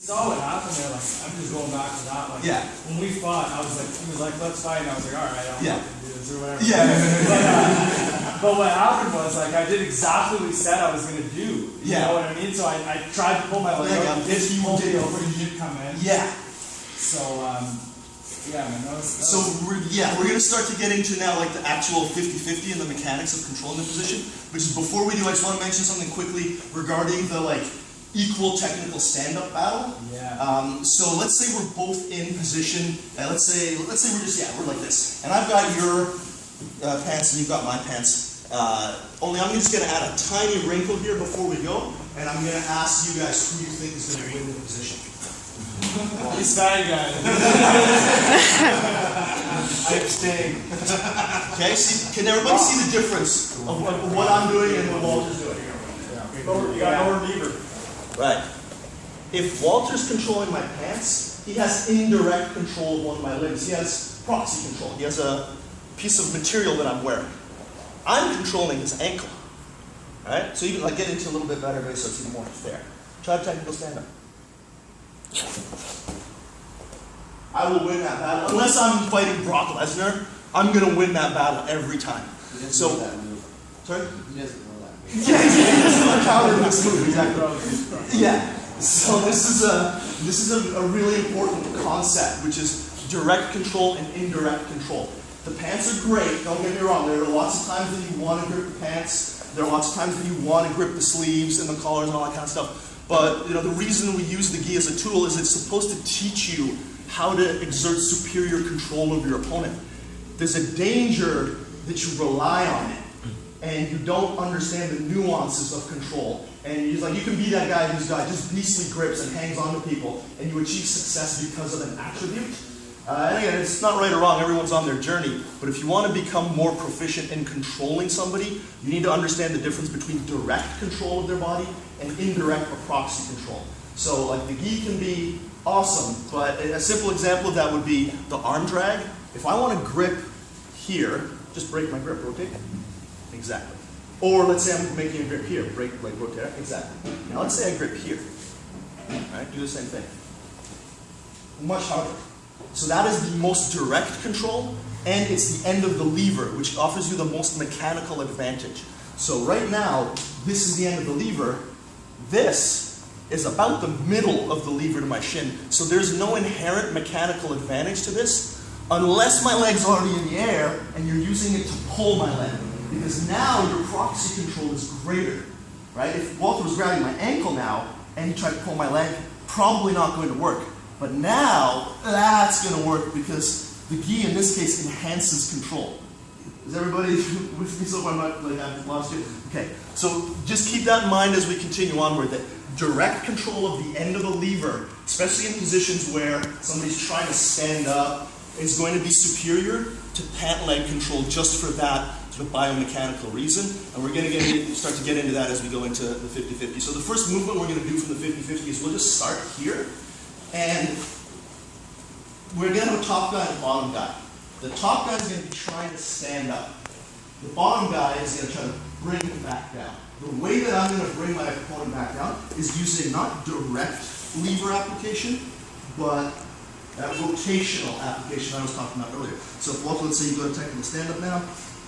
Saw what happened there, like, I'm just going back to that, like, yeah. When we fought, I was like, he was like, let's fight, and I was like, alright, I don't have to do this or whatever. But what happened was, like, I did exactly what he said I was going to do, you know what I mean? So I tried to pull my leg out, he pulled me over, he did come in. So, yeah, man, that was we're going to start to get into now, like, the actual 50-50 and the mechanics of controlling the position, which is, before we do, I just want to mention something quickly regarding the, like, equal technical stand-up battle. So let's say we're both in position, and let's say we're just, we're like this. And I've got your pants and you've got my pants. Only I'm just going to add a tiny wrinkle here before we go, and I'm going to ask you guys who you think is going to win the position. East Van guy. I abstain. Okay, can everybody see the difference of what I'm doing and what Walter's doing? You got lower lever. Right. If Walter's controlling my pants, he has indirect control of one of my limbs. He has proxy control. He has a piece of material that I'm wearing. I'm controlling his ankle. Right? So you can get into a little bit better so it's even more fair. Try a technical stand-up. I will win that battle. Unless I'm fighting Brock Lesnar, I'm going to win that battle every time. So, sorry? He doesn't know that move. Yeah, he doesn't know counter this move, exactly. Yeah. So this is a really important concept, which is direct control and indirect control. The pants are great, don't get me wrong. There are lots of times that you want to grip the pants. There are lots of times that you want to grip the sleeves and the collars and all that kind of stuff. But the reason we use the gi as a tool is it's supposed to teach you how to exert superior control over your opponent. There's a danger that you rely on it and you don't understand the nuances of control. And you can be that guy who's got just beastly grips and hangs on to people, and you achieve success because of an attribute. And again, it's not right or wrong, everyone's on their journey, but if you want to become more proficient in controlling somebody, you need to understand the difference between direct control of their body and indirect or proxy control. So like the gi can be awesome, but a simple example of that would be the arm drag. If I want to grip here, just break my grip, rotate. Exactly. Or let's say I'm making a grip here, break, like rotate, exactly. Now let's say I grip here. All right, do the same thing. Much harder. So that is the most direct control, and it's the end of the lever, which offers you the most mechanical advantage. So right now, this is the end of the lever. This is about the middle of the lever to my shin. So there's no inherent mechanical advantage to this, unless my leg's already in the air, and you're using it to pull my leg. Because now your proxy control is greater, right? If Walter was grabbing my ankle now, and he tried to pull my leg, probably not going to work. But now, that's going to work because the gi in this case enhances control. Is everybody with me so far? I'm not like I've lost you? Okay, so just keep that in mind as we continue onward, that direct control of the end of the lever, especially in positions where somebody's trying to stand up, is going to be superior to pant leg control just for that sort of biomechanical reason. And we're going to start to get into that as we go into the 50-50. So the first movement we're going to do from the 50-50 is we'll just start here. And we're going to have a top guy and a bottom guy. The top guy is going to be trying to stand up. The bottom guy is going to try to bring him back down. The way that I'm going to bring my opponent back down is using not direct lever application, but that rotational application I was talking about earlier. So if Walter, let's say you go to technical stand-up now.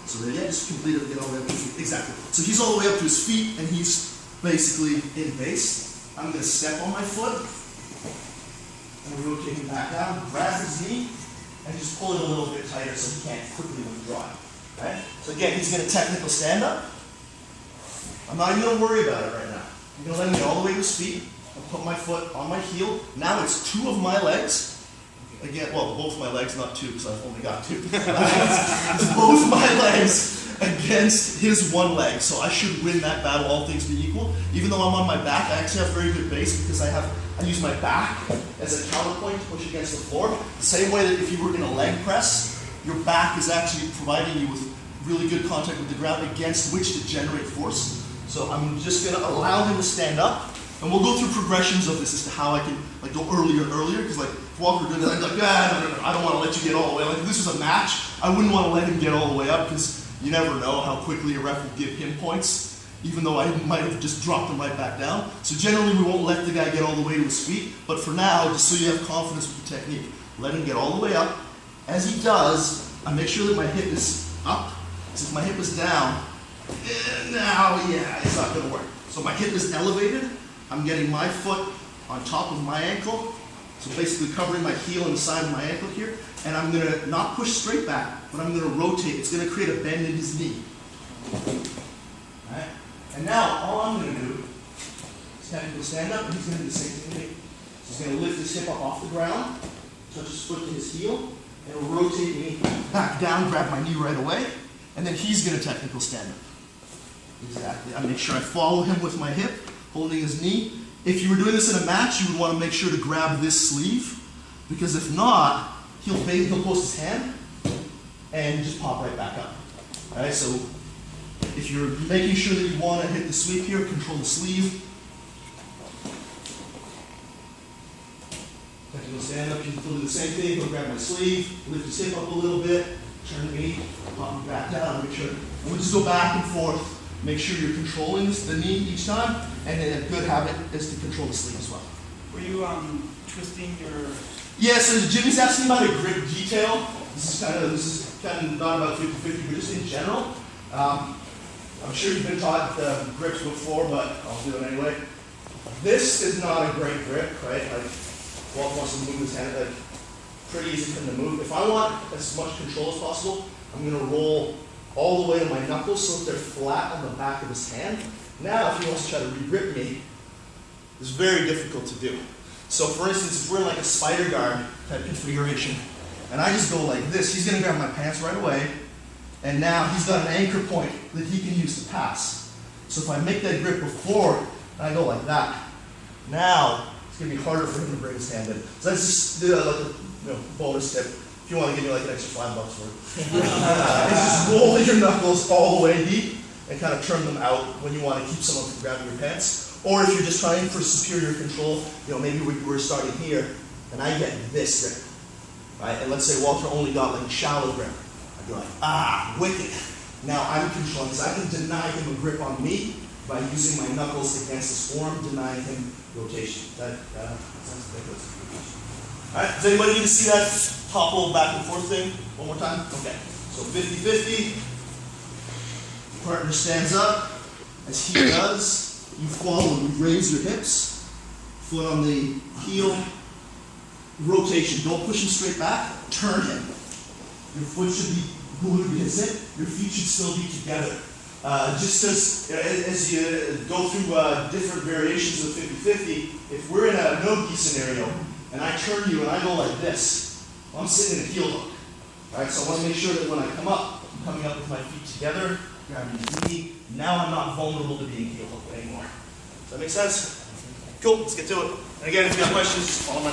So there, yeah, just complete it, get all the way up to his feet. Exactly. So he's all the way up to his feet, and he's basically in base. I'm going to step on my foot. And rotate him back down, grab his knee, and just pull it a little bit tighter so he can't quickly withdraw it. Right? So again, he's going to technical stand up. I'm not even going to worry about it right now. I'm going to let him get all the way to his feet. I'll put my foot on my heel. Now it's two of my legs. Again, well, both my legs, not two, because I've only got two. It's both my legs against his one leg. So I should win that battle, all things being equal. Even though I'm on my back, I actually have very good base because I use my back as a counterpoint to push against the floor. The same way that if you were in a leg press, your back is actually providing you with really good contact with the ground against which to generate force. So I'm just going to allow him to stand up. And we'll go through progressions of this as to how I can go earlier and earlier. Because if Walter did that, I'd be like, no, I don't want to let you get all the way. Like if this was a match, I wouldn't want to let him get all the way up because you never know how quickly a ref will give him points. even though I might have just dropped him right back down. So generally we won't let the guy get all the way to his feet, but for now, just so you have confidence with the technique, let him get all the way up. As he does, I make sure that my hip is up. So if my hip is down, now, yeah, it's not gonna work. So my hip is elevated, I'm getting my foot on top of my ankle, so basically covering my heel and the side of my ankle here, and I'm gonna not push straight back, but I'm gonna rotate. It's gonna create a bend in his knee. Alright? And now, all I'm gonna do is have him stand up, and he's gonna do the same thing to me. So he's gonna lift his hip up off the ground, touch his foot to his heel, and rotate me back down, grab my knee right away, and then he's gonna technical stand up. Exactly. I make sure I follow him with my hip, holding his knee. If you were doing this in a match, you would want to make sure to grab this sleeve, because if not, he'll post his hand and just pop right back up. Alright, so if you're making sure that you want to hit the sweep here, control the sleeve. Technical stand up, he'll do the same thing. He'll grab my sleeve, lift his hip up a little bit, turn the knee, pop me back down, make sure. And we'll just go back and forth. Make sure you're controlling the knee each time, and then a good habit is to control the sleeve as well. Were you twisting your? Yeah, so Jimmy's asking about a grip detail. This is kind of not about 50-50, but just in general. I'm sure you've been taught grips before, but I'll do it anyway. This is not a great grip, right? Like, Walt wants to move his hand, like, pretty easy for him to move. If I want as much control as possible, I'm going to roll all the way to my knuckles so that they're flat on the back of his hand. Now, if he wants to try to re-grip me, it's very difficult to do. So for instance, if we're in like a spider guard type configuration, and I just go like this, he's going to grab my pants right away, and now he's got an anchor point that he can use to pass. So if I make that grip before, and I go like that, now it's going to be harder for him to bring his hand in. So that's just like a bonus tip. If you want to give me like an extra $5 for it. It's just roll your knuckles all the way deep and kind of turn them out when you want to keep someone from grabbing your pants. Or if you're just trying for superior control, maybe we're starting here, and I get this grip, right? And let's say Walter only got like a shallow grip. I'd be like, wicked. Now I'm controlling, because I can deny him a grip on me by using my knuckles against his forearm, denying him rotation. That sounds ridiculous. All right, does anybody need to see that topple back and forth thing one more time? Okay, so 50-50. Partner stands up. As he does, you follow, you raise your hips, foot on the heel, rotation. Don't push him straight back, turn him. Your foot should be glued to his hip, your feet should still be together. Just as you go through different variations of 50-50, if we're in a no-gi scenario, and I turn you and I go like this, well, I'm sitting in a heel hook. Right? So I want to make sure that when I come up, I'm coming up with my feet together, grabbing the knee. Now I'm not vulnerable to being heel hooked anymore. Does that make sense? Cool, let's get to it. And again, if you have questions, follow my